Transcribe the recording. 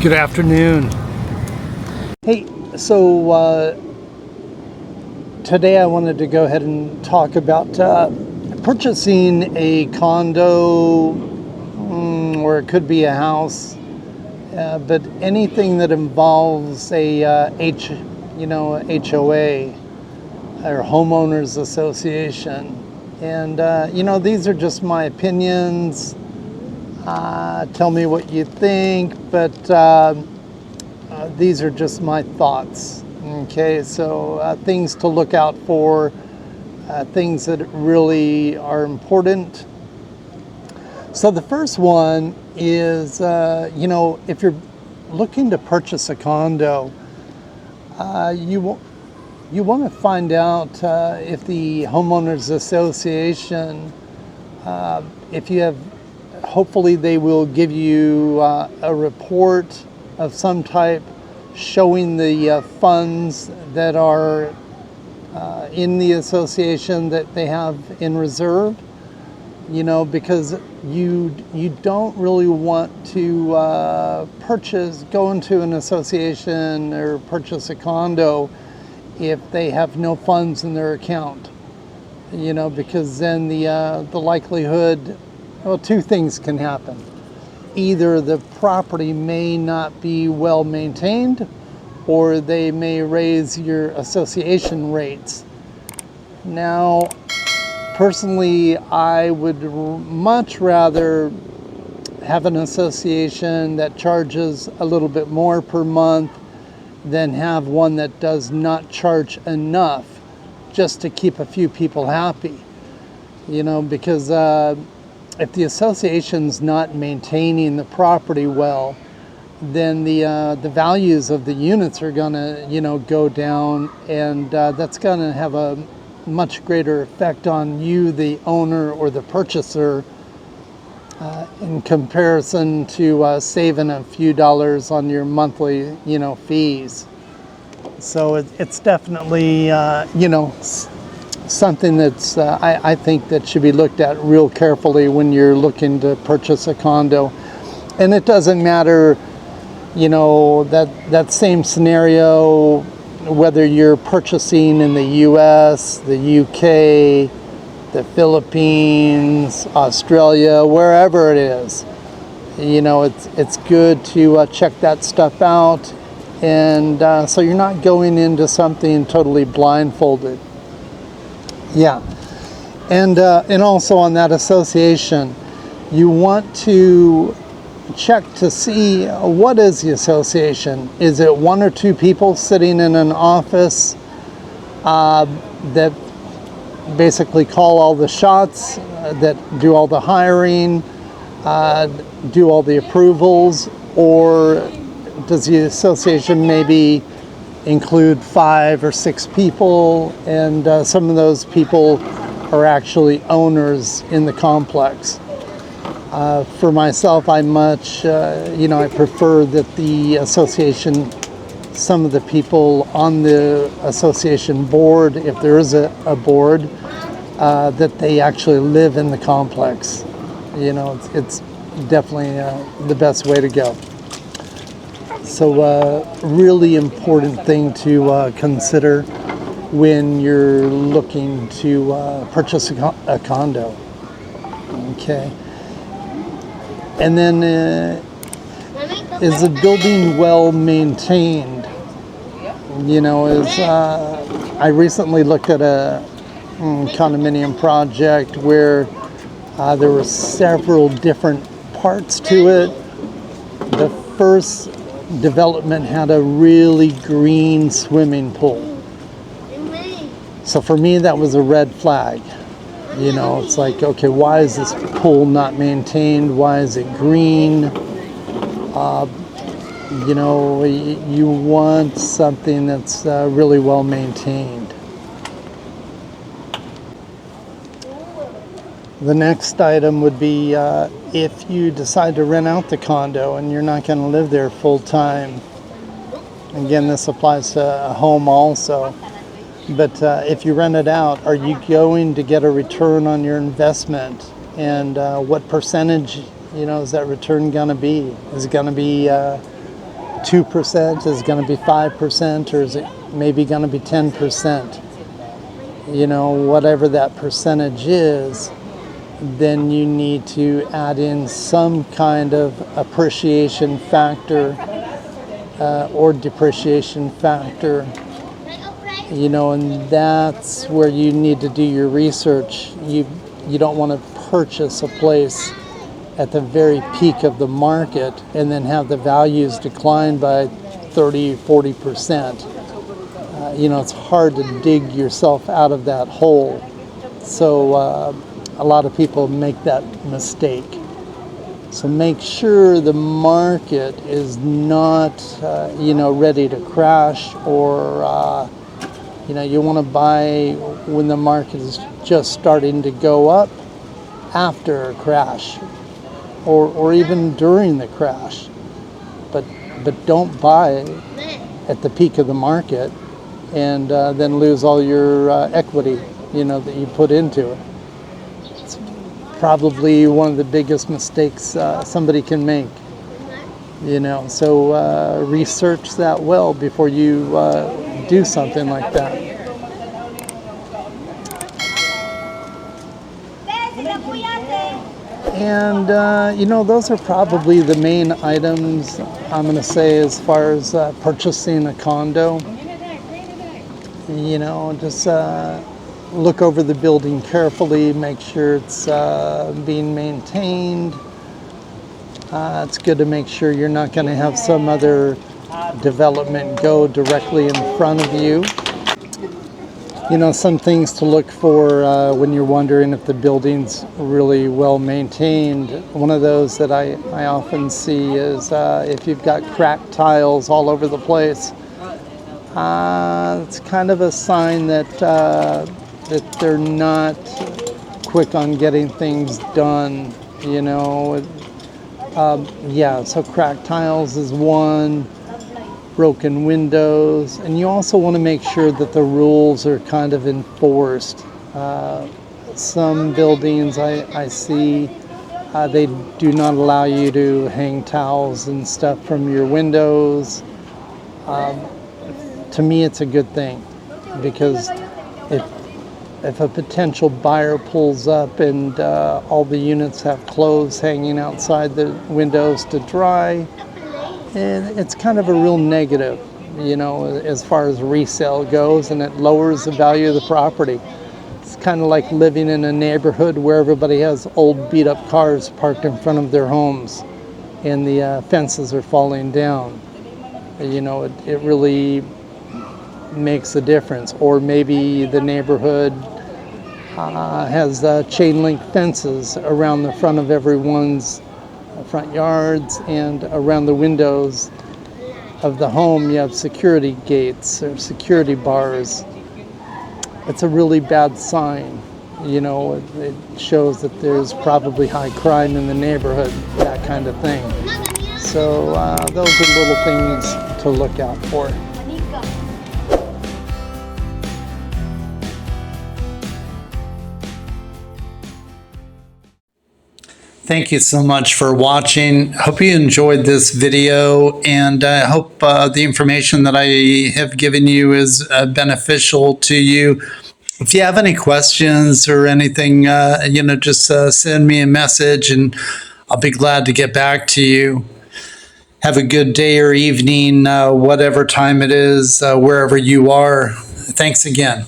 Good afternoon. Hey, so today I wanted to go ahead and talk about purchasing a condo, or it could be a house, but anything that involves a HOA or homeowners association. And these are just my opinions. Tell me what you think, but these are just my thoughts. Okay, so things to look out for, things that really are important. So the first one is, if you're looking to purchase a condo, you want to find out if the homeowners association, if you have, hopefully they will give you a report of some type showing the funds that are in the association that they have in reserve, because you don't really want to go into an association or purchase a condo if they have no funds in their account, because then the likelihood, well, two things can happen. Either the property may not be well maintained, or they may raise your association rates. Now, personally, I would much rather have an association that charges a little bit more per month than have one that does not charge enough just to keep a few people happy. Because if the association's not maintaining the property well, then the values of the units are gonna go down, and that's gonna have a much greater effect on you, the owner or the purchaser, in comparison to saving a few dollars on your monthly fees. So it's definitely something that's I think that should be looked at real carefully when you're looking to purchase a condo. And it doesn't matter, that same scenario, whether you're purchasing in the US, the UK, the Philippines, Australia, wherever it is. It's good to check that stuff out, and so you're not going into something totally blindfolded. Yeah, and also on that association, you want to check to see what is the association. Is it one or two people sitting in an office that basically call all the shots, that do all the hiring, do all the approvals, or does the association maybe include 5 or 6 people, and some of those people are actually owners in the complex? For myself, I prefer that the association, some of the people on the association board, if there is a board, that they actually live in the complex. It's definitely the best way to go. So really important thing to consider when you're looking to purchase a condo. Okay. And then is the building well maintained? I recently looked at a condominium project where there were several different parts to it. The first development had a really green swimming pool. So for me, that was a red flag. It's like, okay, why is this pool not maintained? Why is it green? You want something that's really well maintained. The next item would be if you decide to rent out the condo and you're not going to live there full time. Again, this applies to a home also. But if you rent it out, are you going to get a return on your investment? And what percentage, is that return going to be? Is it going to be 2%? Is it going to be 5%? Or is it maybe going to be 10%? You know, whatever that percentage is, then you need to add in some kind of appreciation factor or depreciation factor. You know, and that's where you need to do your research. You don't want to purchase a place at the very peak of the market and then have the values decline by 30-40%. You know, it's hard to dig yourself out of that hole. So a lot of people make that mistake. So make sure the market is not, you know, ready to crash, or you know, you want to buy when the market is just starting to go up after a crash, or even during the crash. But don't buy at the peak of the market and then lose all your equity, you know, that you put into it. It's probably one of the biggest mistakes somebody can make. You know, so research that well before you do something like that. And you know, those are probably the main items I'm going to say as far as purchasing a condo. You know, just look over the building carefully, make sure it's being maintained. It's good to make sure you're not going to have some other development go directly in front of you. You know, some things to look for when you're wondering if the building's really well maintained. One of those that I often see is if you've got cracked tiles all over the place. It's kind of a sign that that they're not quick on getting things done. You know, yeah. So cracked tiles is one. Broken windows, and you also want to make sure that the rules are kind of enforced. Some buildings I see, they do not allow you to hang towels and stuff from your windows. To me, it's a good thing, because if a potential buyer pulls up and all the units have clothes hanging outside the windows to dry, and it's kind of a real negative, you know, as far as resale goes, and it lowers the value of the property. It's kind of like living in a neighborhood where everybody has old beat up cars parked in front of their homes and the fences are falling down. You know, it really makes a difference. Or maybe the neighborhood has chain link fences around the front of everyone's front yards, and around the windows of the home you have security gates or security bars. It's a really bad sign. You know, it shows that there's probably high crime in the neighborhood, that kind of thing. So those are little things to look out for. Thank you so much for watching. Hope you enjoyed this video, and I hope the information that I have given you is beneficial to you. If you have any questions or anything, you know, just send me a message and I'll be glad to get back to you. Have a good day or evening, whatever time it is, wherever you are. Thanks again.